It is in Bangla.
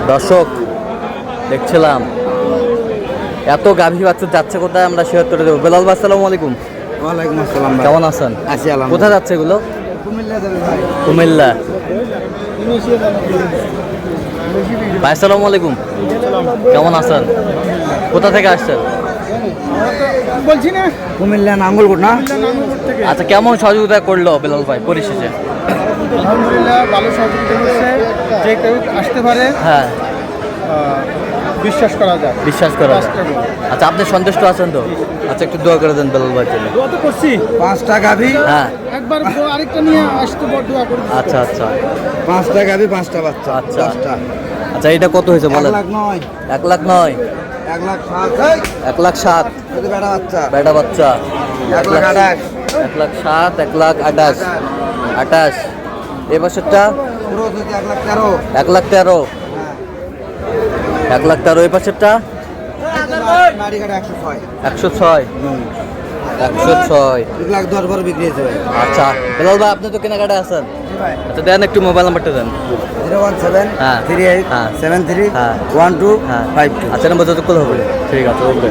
দর্শক দেখছিলাম এত গাভী বাচ্চা যাচ্ছে কোথায়, আমরা শেয়ার করে দেবো। বেলাল ভাই আসসালামু আলাইকুম। ওয়ালাইকুম আসসালাম। কেমন আছেন? আছি আলহামদুলিল্লাহ। কোথায় যাচ্ছে এগুলো? কুমিল্লা যাবে ভাই। কুমিল্লা। ভাই আসসালামু আলাইকুম, কেমন আছেন? কোথা থেকে আসছেন? বলছি না কুমিল্লা নাঙ্গলকোট না। আচ্ছা, কেমন সহযোগিতা করলো বেলাল ভাই পরিশেষে? আলহামদুলিল্লাহ ভালো সহযোগিতা হচ্ছে, যে কেউ আসতে পারে, হ্যাঁ, বিশ্বাস করা যায়। বিশ্বাস করা যায়। আচ্ছা, আপনি সন্তুষ্ট আছেন তো? আচ্ছা, একটু দোয়া করে দেন বেলাল ভাইয়ের জন্য। দোয়া তো করছি। 5টা গাভী, হ্যাঁ, একবার আরেকটা নিয়ে আসতে দোয়া করব। আচ্ছা আচ্ছা 5টা গাভী 5টা বাচ্চা। আচ্ছা 10টা। আচ্ছা, এটা কত হয়েছে বলেন? 1,09,000 1,09,000 1,07,000 1,07,000 যদি বেটা বাচ্চা। বেটা বাচ্চা 1,28,000 1,07,000 1,28,000 এই বছরটা পুরো যদি 1,13,000 1,13,000 1,13,000 এই পাশেরটা নারী কাটা 106 106 106 1,10,000 বিক্রি হয়েছে ভাই। আচ্ছা বেলাল ভাই, আপনি তো কেনাকাটা আছেন। ভাই আচ্ছা, দেন একটু মোবাইল নাম্বারটা দেন। 017 হ্যাঁ। 38 হ্যাঁ। 73 হ্যাঁ। 12 হ্যাঁ 52। আচ্ছা, নাম্বার যতক্ষণ হবে। ঠিক আছে, ওকে।